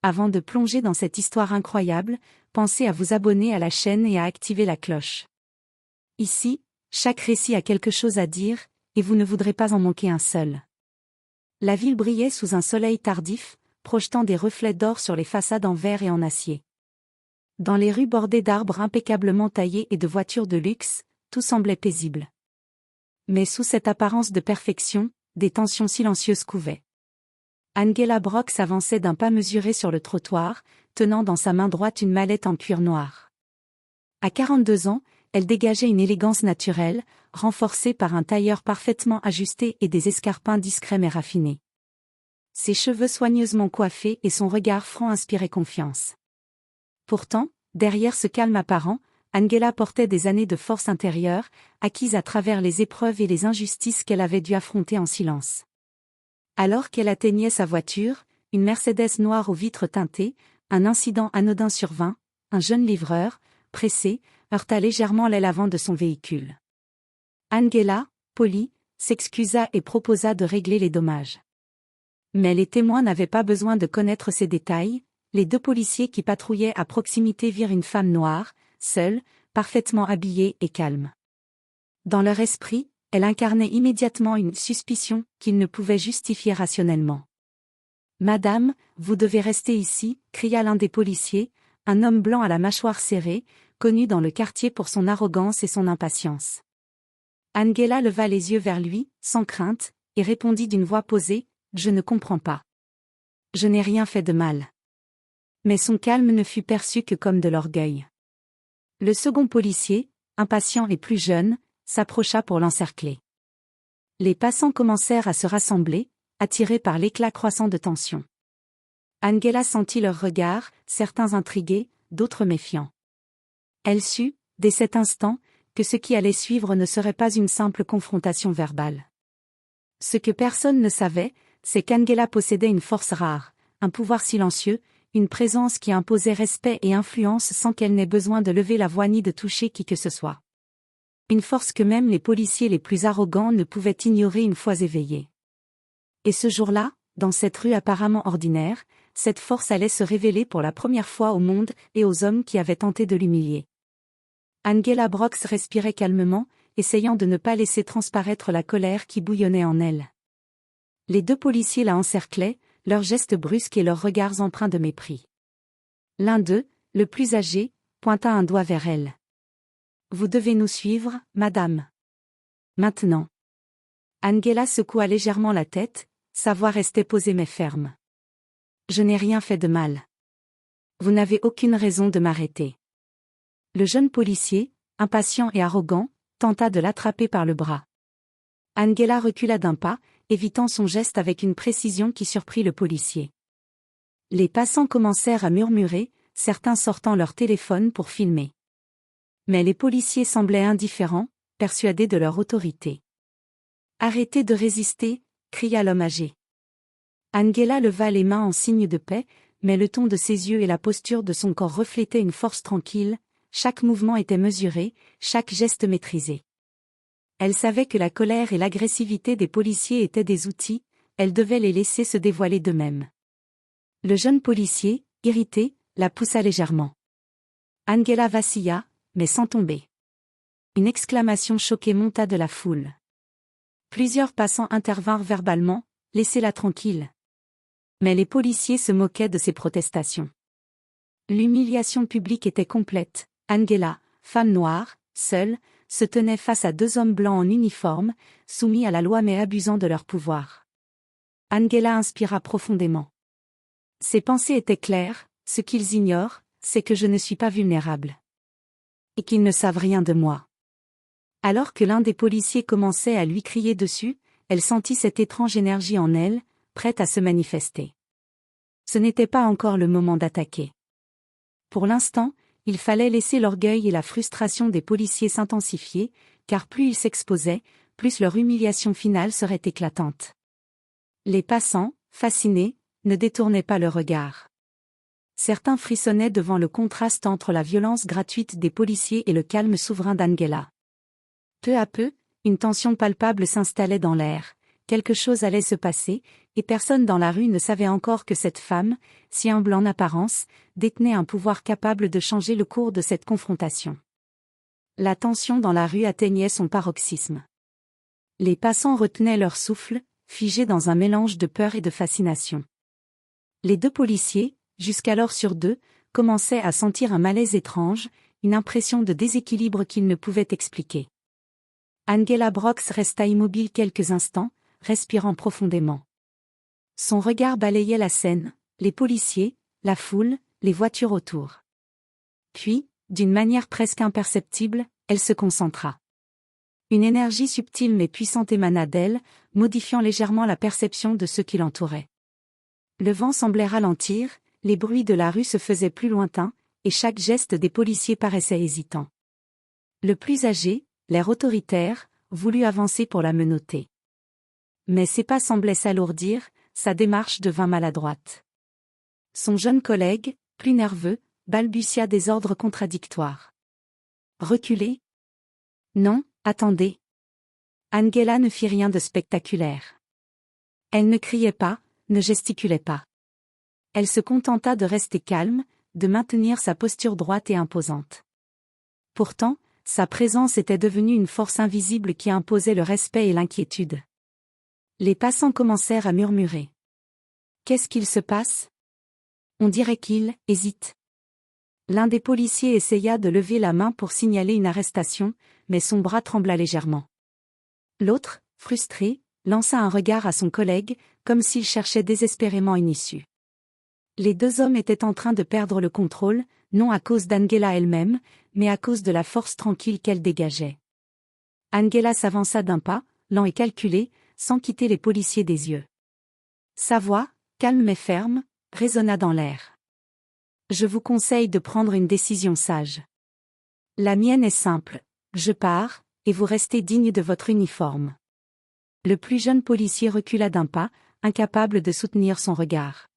Avant de plonger dans cette histoire incroyable, pensez à vous abonner à la chaîne et à activer la cloche. Ici, chaque récit a quelque chose à dire, et vous ne voudrez pas en manquer un seul. La ville brillait sous un soleil tardif, projetant des reflets d'or sur les façades en verre et en acier. Dans les rues bordées d'arbres impeccablement taillés et de voitures de luxe, tout semblait paisible. Mais sous cette apparence de perfection, des tensions silencieuses couvaient. Angela Brock s'avançait d'un pas mesuré sur le trottoir, tenant dans sa main droite une mallette en cuir noir. À 42 ans, elle dégageait une élégance naturelle, renforcée par un tailleur parfaitement ajusté et des escarpins discrets mais raffinés. Ses cheveux soigneusement coiffés et son regard franc inspiraient confiance. Pourtant, derrière ce calme apparent, Angela portait des années de force intérieure, acquises à travers les épreuves et les injustices qu'elle avait dû affronter en silence. Alors qu'elle atteignait sa voiture, une Mercedes noire aux vitres teintées, un incident anodin survint, un jeune livreur, pressé, heurta légèrement l'aile avant de son véhicule. Angela, polie, s'excusa et proposa de régler les dommages. Mais les témoins n'avaient pas besoin de connaître ces détails, les deux policiers qui patrouillaient à proximité virent une femme noire, seule, parfaitement habillée et calme. Dans leur esprit, elle incarnait immédiatement une suspicion qu'ils ne pouvaient justifier rationnellement. « Madame, vous devez rester ici », cria l'un des policiers, un homme blanc à la mâchoire serrée, connu dans le quartier pour son arrogance et son impatience. Angela leva les yeux vers lui, sans crainte, et répondit d'une voix posée, « Je ne comprends pas. Je n'ai rien fait de mal. » Mais son calme ne fut perçu que comme de l'orgueil. Le second policier, impatient et plus jeune, s'approcha pour l'encercler. Les passants commencèrent à se rassembler, attirés par l'éclat croissant de tension. Angela sentit leurs regards, certains intrigués, d'autres méfiants. Elle sut, dès cet instant, que ce qui allait suivre ne serait pas une simple confrontation verbale. Ce que personne ne savait, c'est qu'Angela possédait une force rare, un pouvoir silencieux, une présence qui imposait respect et influence sans qu'elle n'ait besoin de lever la voix ni de toucher qui que ce soit. Une force que même les policiers les plus arrogants ne pouvaient ignorer une fois éveillés. Et ce jour-là, dans cette rue apparemment ordinaire, cette force allait se révéler pour la première fois au monde et aux hommes qui avaient tenté de l'humilier. Angela Brock respirait calmement, essayant de ne pas laisser transparaître la colère qui bouillonnait en elle. Les deux policiers la encerclaient, leurs gestes brusques et leurs regards empreints de mépris. L'un d'eux, le plus âgé, pointa un doigt vers elle. « Vous devez nous suivre, madame. » Maintenant. Angela secoua légèrement la tête, sa voix restait posée mais ferme. « Je n'ai rien fait de mal. Vous n'avez aucune raison de m'arrêter. » Le jeune policier, impatient et arrogant, tenta de l'attraper par le bras. Angela recula d'un pas, évitant son geste avec une précision qui surprit le policier. Les passants commencèrent à murmurer, certains sortant leur téléphone pour filmer. Mais les policiers semblaient indifférents, persuadés de leur autorité. « Arrêtez de résister », cria l'homme âgé. Angela leva les mains en signe de paix, mais le ton de ses yeux et la posture de son corps reflétaient une force tranquille, chaque mouvement était mesuré, chaque geste maîtrisé. Elle savait que la colère et l'agressivité des policiers étaient des outils, elle devait les laisser se dévoiler d'eux-mêmes. Le jeune policier, irrité, la poussa légèrement. Angela vacilla, mais sans tomber. Une exclamation choquée monta de la foule. Plusieurs passants intervinrent verbalement, « Laissez-la tranquille ». Mais les policiers se moquaient de ces protestations. L'humiliation publique était complète. Angela, femme noire, seule, se tenait face à deux hommes blancs en uniforme, soumis à la loi mais abusant de leur pouvoir. Angela inspira profondément. Ses pensées étaient claires, ce qu'ils ignorent, c'est que je ne suis pas vulnérable. Et qu'ils ne savent rien de moi. Alors que l'un des policiers commençait à lui crier dessus, elle sentit cette étrange énergie en elle, prête à se manifester. Ce n'était pas encore le moment d'attaquer. Pour l'instant, il fallait laisser l'orgueil et la frustration des policiers s'intensifier, car plus ils s'exposaient, plus leur humiliation finale serait éclatante. Les passants, fascinés, ne détournaient pas le regard. Certains frissonnaient devant le contraste entre la violence gratuite des policiers et le calme souverain d'Angela. Peu à peu, une tension palpable s'installait dans l'air, quelque chose allait se passer, et personne dans la rue ne savait encore que cette femme, si humble en apparence, détenait un pouvoir capable de changer le cours de cette confrontation. La tension dans la rue atteignait son paroxysme. Les passants retenaient leur souffle, figés dans un mélange de peur et de fascination. Les deux policiers, jusqu'alors sur deux, commençaient à sentir un malaise étrange, une impression de déséquilibre qu'ils ne pouvaient expliquer. Angela Brox resta immobile quelques instants, respirant profondément. Son regard balayait la scène, les policiers, la foule, les voitures autour. Puis, d'une manière presque imperceptible, elle se concentra. Une énergie subtile mais puissante émana d'elle, modifiant légèrement la perception de ceux qui l'entouraient. Le vent semblait ralentir, les bruits de la rue se faisaient plus lointains, et chaque geste des policiers paraissait hésitant. Le plus âgé, l'air autoritaire, voulut avancer pour la menotter. Mais ses pas semblaient s'alourdir, sa démarche devint maladroite. Son jeune collègue, plus nerveux, balbutia des ordres contradictoires. Reculez ? Non, attendez. Angela ne fit rien de spectaculaire. Elle ne criait pas, ne gesticulait pas. Elle se contenta de rester calme, de maintenir sa posture droite et imposante. Pourtant, sa présence était devenue une force invisible qui imposait le respect et l'inquiétude. Les passants commencèrent à murmurer. Qu'est-ce qu'il se passe ? On dirait qu'il hésite. L'un des policiers essaya de lever la main pour signaler une arrestation, mais son bras trembla légèrement. L'autre, frustré, lança un regard à son collègue, comme s'il cherchait désespérément une issue. Les deux hommes étaient en train de perdre le contrôle, non à cause d'Angela elle-même, mais à cause de la force tranquille qu'elle dégageait. Angela s'avança d'un pas, lent et calculé, sans quitter les policiers des yeux. Sa voix, calme mais ferme, résonna dans l'air. Je vous conseille de prendre une décision sage. La mienne est simple, je pars, et vous restez digne de votre uniforme. Le plus jeune policier recula d'un pas, incapable de soutenir son regard.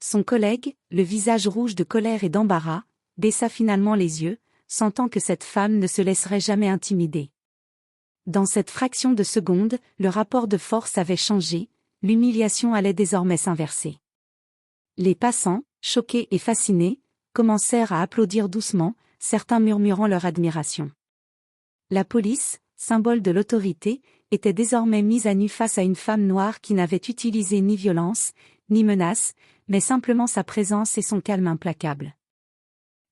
Son collègue, le visage rouge de colère et d'embarras, baissa finalement les yeux, sentant que cette femme ne se laisserait jamais intimider. Dans cette fraction de seconde, le rapport de force avait changé, l'humiliation allait désormais s'inverser. Les passants, choqués et fascinés, commencèrent à applaudir doucement, certains murmurant leur admiration. La police, symbole de l'autorité, était désormais mise à nu face à une femme noire qui n'avait utilisé ni violence, ni menace, mais simplement sa présence et son calme implacable.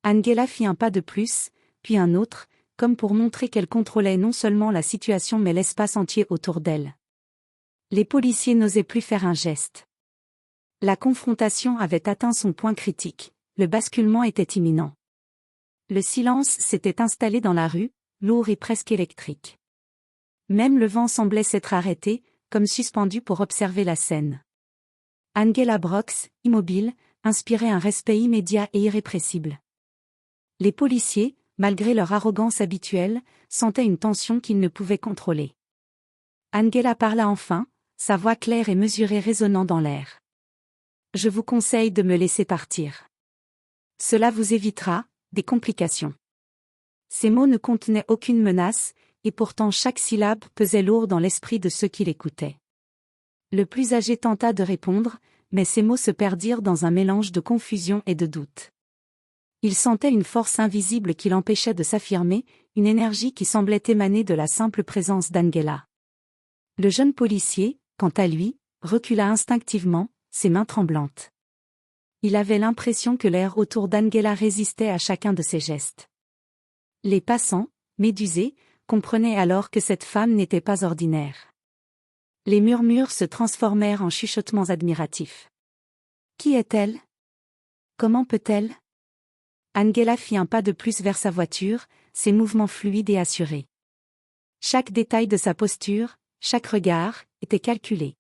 Angela fit un pas de plus, puis un autre, comme pour montrer qu'elle contrôlait non seulement la situation mais l'espace entier autour d'elle. Les policiers n'osaient plus faire un geste. La confrontation avait atteint son point critique, le basculement était imminent. Le silence s'était installé dans la rue, lourd et presque électrique. Même le vent semblait s'être arrêté, comme suspendu pour observer la scène. Angela Brox, immobile, inspirait un respect immédiat et irrépressible. Les policiers, malgré leur arrogance habituelle, sentaient une tension qu'ils ne pouvaient contrôler. Angela parla enfin, sa voix claire et mesurée résonnant dans l'air. Je vous conseille de me laisser partir. Cela vous évitera des complications. Ces mots ne contenaient aucune menace, et pourtant chaque syllabe pesait lourd dans l'esprit de ceux qui l'écoutaient. Le plus âgé tenta de répondre, mais ces mots se perdirent dans un mélange de confusion et de doute. Il sentait une force invisible qui l'empêchait de s'affirmer, une énergie qui semblait émaner de la simple présence d'Angela. Le jeune policier, quant à lui, recula instinctivement, ses mains tremblantes. Il avait l'impression que l'air autour d'Angela résistait à chacun de ses gestes. Les passants, médusés, comprenaient alors que cette femme n'était pas ordinaire. Les murmures se transformèrent en chuchotements admiratifs. Qui est-elle ? Comment peut-elle ? Angela fit un pas de plus vers sa voiture, ses mouvements fluides et assurés. Chaque détail de sa posture, chaque regard, était calculé.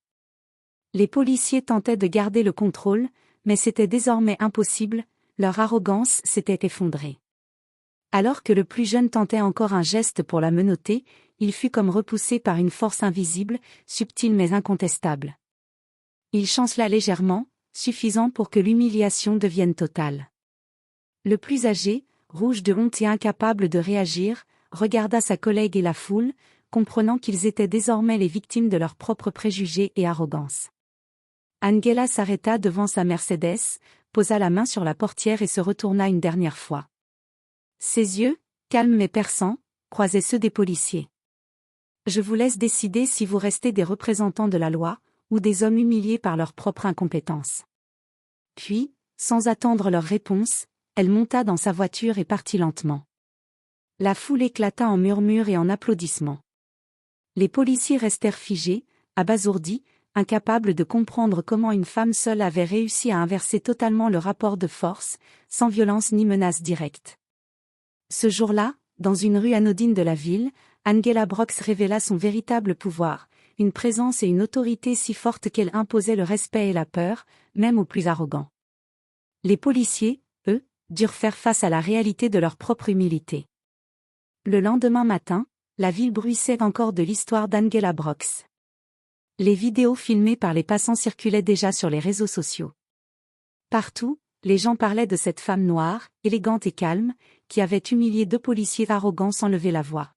Les policiers tentaient de garder le contrôle, mais c'était désormais impossible, leur arrogance s'était effondrée. Alors que le plus jeune tentait encore un geste pour la menotter, il fut comme repoussé par une force invisible, subtile mais incontestable. Il chancela légèrement, suffisant pour que l'humiliation devienne totale. Le plus âgé, rouge de honte et incapable de réagir, regarda sa collègue et la foule, comprenant qu'ils étaient désormais les victimes de leurs propres préjugés et arrogance. Angela s'arrêta devant sa Mercedes, posa la main sur la portière et se retourna une dernière fois. Ses yeux, calmes mais perçants, croisaient ceux des policiers. Je vous laisse décider si vous restez des représentants de la loi, ou des hommes humiliés par leur propre incompétence. Puis, sans attendre leur réponse, elle monta dans sa voiture et partit lentement. La foule éclata en murmures et en applaudissements. Les policiers restèrent figés, abasourdis, incapables de comprendre comment une femme seule avait réussi à inverser totalement le rapport de force, sans violence ni menace directe. Ce jour-là, dans une rue anodine de la ville, Angela Brox révéla son véritable pouvoir, une présence et une autorité si fortes qu'elle imposait le respect et la peur, même aux plus arrogants. Les policiers, eux, durent faire face à la réalité de leur propre humilité. Le lendemain matin, la ville bruissait encore de l'histoire d'Angela Brox. Les vidéos filmées par les passants circulaient déjà sur les réseaux sociaux. Partout, les gens parlaient de cette femme noire, élégante et calme, qui avait humilié deux policiers arrogants sans lever la voix.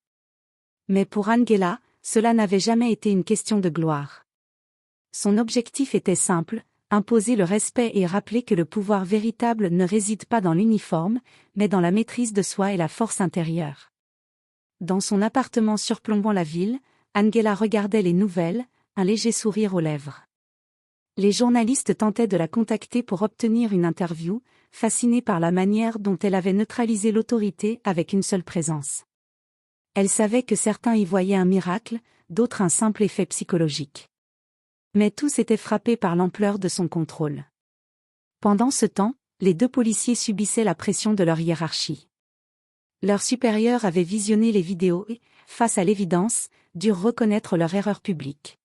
Mais pour Angela, cela n'avait jamais été une question de gloire. Son objectif était simple, imposer le respect et rappeler que le pouvoir véritable ne réside pas dans l'uniforme, mais dans la maîtrise de soi et la force intérieure. Dans son appartement surplombant la ville, Angela regardait les nouvelles, un léger sourire aux lèvres. Les journalistes tentaient de la contacter pour obtenir une interview, fascinés par la manière dont elle avait neutralisé l'autorité avec une seule présence. Elle savait que certains y voyaient un miracle, d'autres un simple effet psychologique. Mais tous étaient frappés par l'ampleur de son contrôle. Pendant ce temps, les deux policiers subissaient la pression de leur hiérarchie. Leurs supérieurs avaient visionné les vidéos et, face à l'évidence, durent reconnaître leur erreur publique.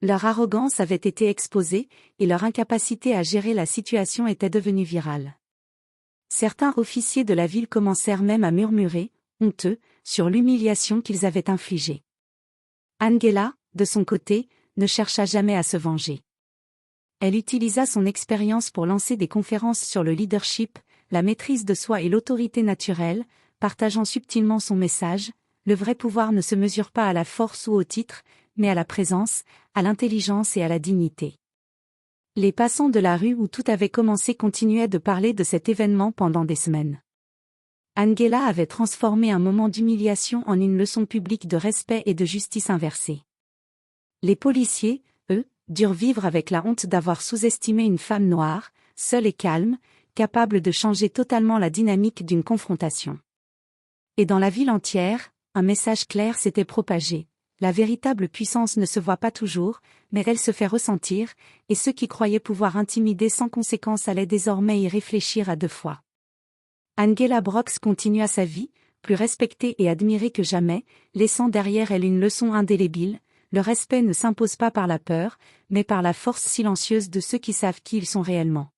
Leur arrogance avait été exposée, et leur incapacité à gérer la situation était devenue virale. Certains officiers de la ville commencèrent même à murmurer, honteux, sur l'humiliation qu'ils avaient infligée. Angela, de son côté, ne chercha jamais à se venger. Elle utilisa son expérience pour lancer des conférences sur le leadership, la maîtrise de soi et l'autorité naturelle, partageant subtilement son message: le vrai pouvoir ne se mesure pas à la force ou au titre, mais à la présence, à l'intelligence et à la dignité. Les passants de la rue où tout avait commencé continuaient de parler de cet événement pendant des semaines. Angela avait transformé un moment d'humiliation en une leçon publique de respect et de justice inversée. Les policiers, eux, durent vivre avec la honte d'avoir sous-estimé une femme noire, seule et calme, capable de changer totalement la dynamique d'une confrontation. Et dans la ville entière, un message clair s'était propagé: la véritable puissance ne se voit pas toujours, mais elle se fait ressentir, et ceux qui croyaient pouvoir intimider sans conséquence allaient désormais y réfléchir à deux fois. Angela Brox continua sa vie, plus respectée et admirée que jamais, laissant derrière elle une leçon indélébile: le respect ne s'impose pas par la peur, mais par la force silencieuse de ceux qui savent qui ils sont réellement.